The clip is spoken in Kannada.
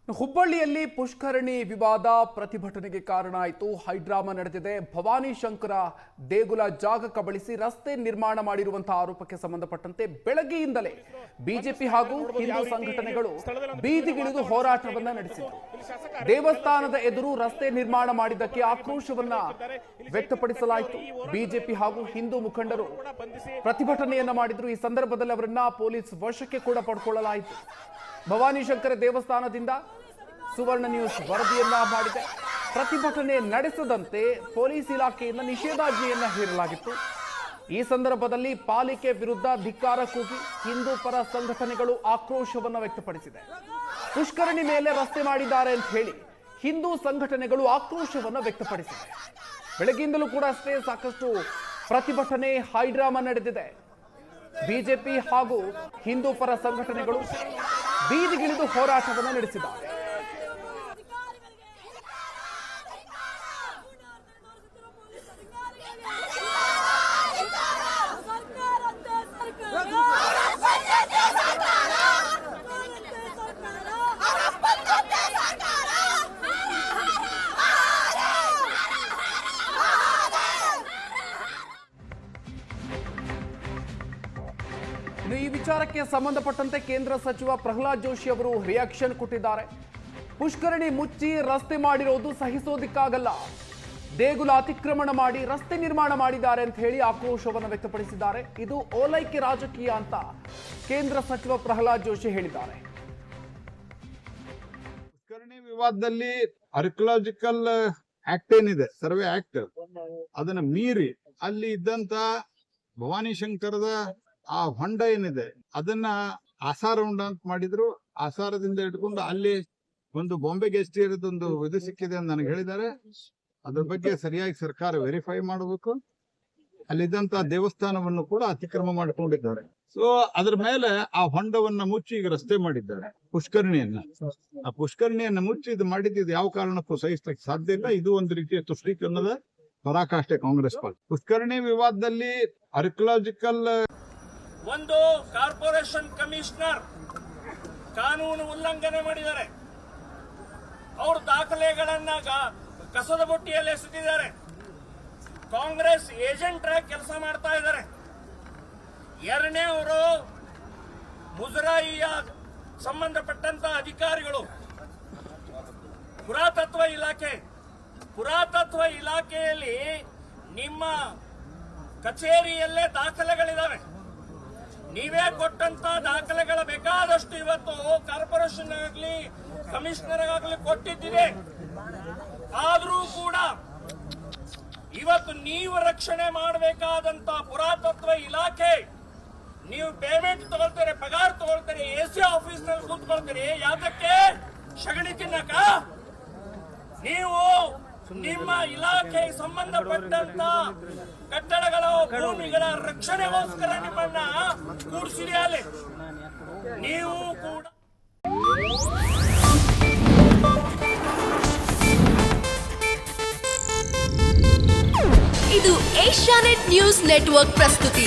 ಹುಬ್ಬಳ್ಳಿಯಲ್ಲಿ ಪುಷ್ಕರಣಿ ವಿವಾದ ಪ್ರತಿಭಟನೆಗೆ ಕಾರಣ ಆಯಿತು. ಹೈಡ್ರಾಮಾ ನಡೆದಿದೆ. ಭವಾನಿ ಶಂಕರ ದೇಗುಲ ಜಾಗ ಕಬಳಿಸಿ ರಸ್ತೆ ನಿರ್ಮಾಣ ಮಾಡಿರುವಂತಹ ಆರೋಪಕ್ಕೆ ಸಂಬಂಧಪಟ್ಟಂತೆ ಬೆಳಗ್ಗೆಯಿಂದಲೇ ಬಿಜೆಪಿ ಹಾಗೂ ಹಿಂದೂ ಸಂಘಟನೆಗಳು ಬೀದಿಗಿಳಿದು ಹೋರಾಟವನ್ನ ನಡೆಸಿದರು. ದೇವಸ್ಥಾನದ ಎದುರು ರಸ್ತೆ ನಿರ್ಮಾಣ ಮಾಡಿದ್ದಕ್ಕೆ ಆಕ್ರೋಶವನ್ನ ವ್ಯಕ್ತಪಡಿಸಲಾಯಿತು. ಬಿಜೆಪಿ ಹಾಗೂ ಹಿಂದೂ ಮುಖಂಡರು ಪ್ರತಿಭಟನೆಯನ್ನ ಮಾಡಿದ್ರು. ಈ ಸಂದರ್ಭದಲ್ಲಿ ಅವರನ್ನ ಪೊಲೀಸ್ ವಶಕ್ಕೆ ಕೂಡ ಪಡ್ಕೊಳ್ಳಲಾಯಿತು. ಭವಾನಿ ಶಂಕರ ದೇವಸ್ಥಾನದಿಂದ ಸುವರ್ಣ ನ್ಯೂಸ್ ವರದಿಯನ್ನ ಮಾಡಿದೆ. ಪ್ರತಿಭಟನೆ ನಡೆಸದಂತೆ ಪೊಲೀಸ್ ಇಲಾಖೆಯಿಂದ ನಿಷೇಧಾಜ್ಞೆಯನ್ನ ಹೇರಲಾಗಿತ್ತು. ಈ ಸಂದರ್ಭದಲ್ಲಿ ಪಾಲಿಕೆ ವಿರುದ್ಧ ಧಿಕ್ಕಾರ ಕೂಗಿ ಹಿಂದೂ ಪರ ಸಂಘಟನೆಗಳು ಆಕ್ರೋಶವನ್ನು ವ್ಯಕ್ತಪಡಿಸಿದೆ. ಪುಷ್ಕರಣಿ ಮೇಲೆ ರಸ್ತೆ ಮಾಡಿದ್ದಾರೆ ಅಂತ ಹೇಳಿ ಹಿಂದೂ ಸಂಘಟನೆಗಳು ಆಕ್ರೋಶವನ್ನು ವ್ಯಕ್ತಪಡಿಸಿದೆ. ಬೆಳಗ್ಗಿಂದಲೂ ಕೂಡ ಅಷ್ಟೇ ಸಾಕಷ್ಟು ಪ್ರತಿಭಟನೆ ಹೈಡ್ರಾಮಾ ನಡೆದಿದೆ. ಬಿಜೆಪಿ ಹಾಗೂ ಹಿಂದೂ ಪರ ಸಂಘಟನೆಗಳು ಬೀದಿಗಿಳಿದು ಹೋರಾಟವನ್ನು ನಡೆಸಿದ್ದಾರೆ. ಈ ವಿಚಾರಕ್ಕೆ ಸಂಬಂಧಪಟ್ಟಂತೆ ಕೇಂದ್ರ ಸಚಿವ ಪ್ರಹ್ಲಾದ್ ಜೋಶಿ ಅವರು ರಿಯಾಕ್ಷನ್ ಕೊಟ್ಟಿದ್ದಾರೆ. ಪುಷ್ಕರಣಿ ಮುಚ್ಚಿ ರಸ್ತೆ ಮಾಡಿರೋದು ಸಹಿಸೋದಿಕ್ಕಾಗಲ್ಲ. ದೇಗುಲ ಅತಿಕ್ರಮಣ ಮಾಡಿ ರಸ್ತೆ ನಿರ್ಮಾಣ ಮಾಡಿದ್ದಾರೆ ಅಂತ ಹೇಳಿ ಆಕ್ರೋಶವನ್ನು ವ್ಯಕ್ತಪಡಿಸಿದ್ದಾರೆ. ಇದು ಓಲೈಕೆ ರಾಜಕೀಯ ಅಂತ ಕೇಂದ್ರ ಸಚಿವ ಪ್ರಹ್ಲಾದ್ ಜೋಶಿ ಹೇಳಿದ್ದಾರೆ. ಪುಷ್ಕರಣಿ ವಿವಾದದಲ್ಲಿ ಆರ್ಕಿಯಾಲಜಿಕಲ್ ಆಕ್ಟ್ ಏನಿದೆ, ಸರ್ವೆ ಆಕ್ಟ್, ಅದನ್ನ ಮೀರಿ ಅಲ್ಲಿ ಇದ್ದಂತ ಭವಾನಿ ಶಂಕರದ ಆ ಹೊಂಡ ಏನಿದೆ ಅದನ್ನ ಆಸಾರ ಹೊಂಡ ಅಂತ ಮಾಡಿದ್ರು. ಆಸಾರದಿಂದ ಇಟ್ಕೊಂಡು ಅಲ್ಲಿ ಒಂದು ಬಾಂಬೆ ಗೆಸ್ಟ್ ಇರೋದೊಂದು ಇದು ಸಿಕ್ಕಿದೆ ಅಂತ ನನಗೆ ಹೇಳಿದ್ದಾರೆ. ಅದ್ರ ಬಗ್ಗೆ ಸರಿಯಾಗಿ ಸರ್ಕಾರ ವೆರಿಫೈ ಮಾಡಬೇಕು. ಅಲ್ಲಿದ್ದಂತ ದೇವಸ್ಥಾನವನ್ನು ಕೂಡ ಅತಿಕ್ರಮ ಮಾಡಿಕೊಂಡಿದ್ದಾರೆ. ಸೊ ಅದ್ರ ಮೇಲೆ ಆ ಹೊಂಡವನ್ನ ಮುಚ್ಚಿ ಈಗ ರಸ್ತೆ ಮಾಡಿದ್ದಾರೆ. ಆ ಪುಷ್ಕರಣಿಯನ್ನ ಮುಚ್ಚಿ ಇದು ಮಾಡಿದ್ದು ಯಾವ ಕಾರಣಕ್ಕೂ ಸಹಿಸಲಿಕ್ಕೆ ಸಾಧ್ಯ ಇಲ್ಲ. ಇದು ಒಂದು ರೀತಿಯ ತುಷ್ಟೀಕರಣದ ಪರಾಕಾಷ್ಠೆ ಕಾಂಗ್ರೆಸ್ ಪಾರ್ಟಿ. ಪುಷ್ಕರಣಿ ವಿವಾದದಲ್ಲಿ ಆರ್ಕಿಯಾಲಜಿಕಲ್ ಒಂದು ಕಾರ್ಪೊರೇಷನ್ ಕಮಿಷನರ್ ಕಾನೂನು ಉಲ್ಲಂಘನೆ ಮಾಡಿದ್ದಾರೆ. ಅವ್ರ ದಾಖಲೆಗಳನ್ನ ಕಸದ ಬುಟ್ಟಿಯಲ್ಲಿ ಎಸೆದಿದ್ದಾರೆ. ಕಾಂಗ್ರೆಸ್ ಏಜೆಂಟ್ ಆಗಿ ಕೆಲಸ ಮಾಡ್ತಾ ಇದ್ದಾರೆ. ಎರಡನೇ ಅವರು ಮುಜರಾಯಿಯ ಸಂಬಂಧಪಟ್ಟಂತ ಅಧಿಕಾರಿಗಳು, ಪುರಾತತ್ವ ಇಲಾಖೆಯಲ್ಲಿ ನಿಮ್ಮ ಕಚೇರಿಯಲ್ಲೇ ದಾಖಲೆಗಳಿದಾವೆ. ನೀವೇ ಕೊಟ್ಟಂತ ದಾಖಲೆಗಳ ಬೇಕಾದಷ್ಟು ಇವತ್ತು ಕಾರ್ಪೊರೇಷನ್ ಆಗಲಿ ಕಮಿಷನರ್ ಆಗಲಿ ಕೊಟ್ಟಿದ್ದಿದೆ. ಆದರೂ ಕೂಡ ಇವತ್ತು ನೀವು ರಕ್ಷಣೆ ಮಾಡಬೇಕಾದಂತ ಪುರಾತತ್ವ ಇಲಾಖೆ, ನೀವು ಪೇಮೆಂಟ್ ತಗೊಳ್ತಾರೆ, ಪಗಾರ ತಗೊಳ್ತಾರೆ, ಎಸಿ ಆಫೀಸ್ ನಲ್ಲಿ ಕೂತ್ಕೊಳ್ತೀರಿ. ಯಾತಕ್ಕೆ? ಸಗಣಿ ತಿನ್ನಕ? ನೀವು ನಿಮ್ಮ ಇಲಾಖೆಗೆ ಸಂಬಂಧಪಟ್ಟಂತ ಕಟ್ಟಡಗಳ ಭೂಮಿಗಳ ರಕ್ಷಣೆಗೋಸ್ಕರ ನಿಮ್ಮನ್ನ ಕೂಡಿಸಿದೆ. ಅಲ್ಲಿ ನೀವು ಕೂಡ ಇದು ಏಷ್ಯಾನೆಟ್ ನ್ಯೂಸ್ ನೆಟ್ವರ್ಕ್ ಪ್ರಸ್ತುತಿ.